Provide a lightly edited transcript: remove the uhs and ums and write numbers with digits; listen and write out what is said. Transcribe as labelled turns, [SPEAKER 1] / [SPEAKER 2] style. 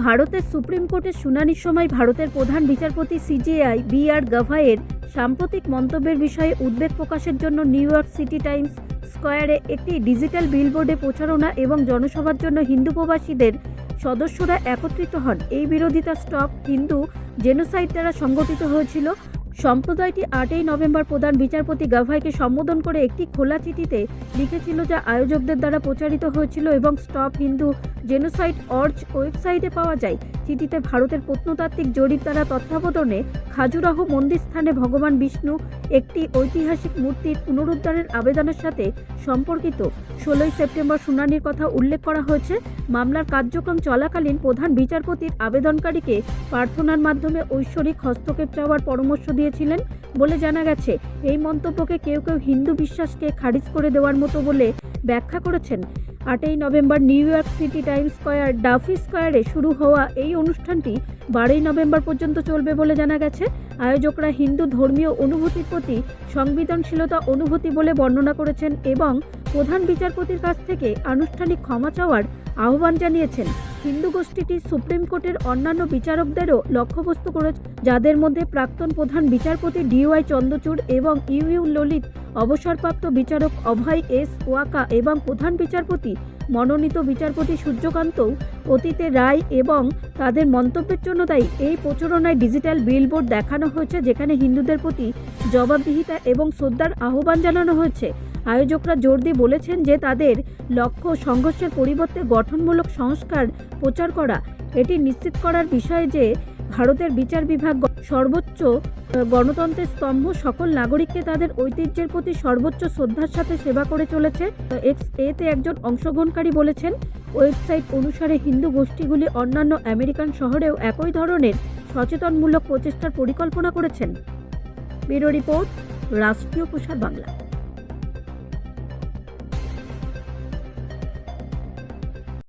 [SPEAKER 1] ভারতের সুপ্রিম কোর্টের শুনানির সময় ভারতের প্রধান বিচারপতি সিজেআই বি.আর. গাভাইয়ের সাম্প্রতিক মন্তব্যের বিষয়ে উদ্বেগ প্রকাশের জন্য নিউ ইয়র্ক সিটি টাইমস স্কয়ারে একটি ডিজিটাল বিলবোর্ডে প্রচারণা এবং জনসভার জন্য হিন্দু প্রবাসীদের সদস্যরা একত্রিত হন। এই বিরোধিতা স্টপ হিন্দু জেনোসাইড দ্বারা সংগঠিত হয়েছিল। সম্প্রদায়টি 8ই নভেম্বর প্রধান বিচারপতি গাভাইকে সম্বোধন করে একটি খোলা চিঠিতে লিখেছিল, যা আয়োজকদের দ্বারা প্রচারিত হয়েছিল এবং স্টপ হিন্দু জেনোসাইড অর্জ ওয়েবসাইটে পাওয়া যায়। চিঠিতে ভারতের প্রত্নতাত্ত্বিক জরিপ দ্বারা তত্ত্বাবধানে খাজুরাহ মন্দির স্থানে ভগবান বিষ্ণু একটি ঐতিহাসিক মূর্তির পুনরুদ্ধারের আবেদনের সাথে সম্পর্কিত 16ই সেপ্টেম্বর শুনানির কথা উল্লেখ করা হয়েছে। মামলার কার্যক্রম চলাকালীন প্রধান বিচারপতির আবেদনকারীকে প্রার্থনার মাধ্যমে ঐশ্বরিক হস্তক্ষেপ চাওয়ার পরামর্শ দিয়েছিলেন বলে জানা গেছে। এই মন্তব্যকে কেউ কেউ হিন্দু বিশ্বাসকে খারিজ করে দেওয়ার মতো বলে ব্যাখ্যা করেছেন। 8ই November New York City Times Square Duffy স্কয়ারে শুরু হওয়া এই অনুষ্ঠানটি 12ই নভেম্বর পর্যন্ত চলবে বলে জানা গেছে। আয়োজকরা হিন্দু ধর্মীয় অনুভূতির প্রতি সংবেদনশীলতা অনুভূতি বলে বর্ণনা করেছেন এবং প্রধান বিচারপতির কাছ থেকে আনুষ্ঠানিক ক্ষমা চাওয়ার আহ্বান জানিয়েছেন। হিন্দু গোষ্ঠীটি সুপ্রিম কোর্টের অন্যান্য বিচারকদেরও লক্ষ্যবস্তু করেছে, যাদের মধ্যে প্রাক্তন প্রধান বিচারপতি ডি.ওয়াই চন্দ্রচূড় এবং ইউ ললিত, অবসরপ্রাপ্ত বিচারক অভয় এস ওয়াকা এবং প্রধান বিচারপতি মনোনীত বিচারপতি সূর্যকান্তও অতীতে রায় এবং তাদের মন্তব্যের জন্য দায়ী। এই প্রচারণায় ডিজিটাল বিলবোর্ড দেখানো হয়েছে, যেখানে হিন্দুদের প্রতি জবাবদিহিতা এবং শ্রদ্ধার আহ্বান জানানো হয়েছে। আয়োজকরা জোর দিয়ে বলেছেন যে তাদের লক্ষ্য সংঘর্ষের পরিবর্তে গঠনমূলক সংস্কার প্রচার করা। এটি নিশ্চিত করার বিষয় যে ভারতের বিচার বিভাগ সর্বোচ্চ গণতন্ত্রের স্তম্ভ, সকল নাগরিককে তাদের ঐতিহ্যের প্রতি সর্বোচ্চ শ্রদ্ধার সাথে সেবা করে চলেছে। এতে একজন অংশগ্রহণকারী বলেছেন, ওয়েবসাইট অনুসারে হিন্দু গোষ্ঠীগুলি অন্যান্য আমেরিকান শহরেও একই ধরনের সচেতনমূলক প্রচেষ্টার পরিকল্পনা করেছেন। ব্যুরো রিপোর্ট, রাষ্ট্রীয় প্রসার বাংলা।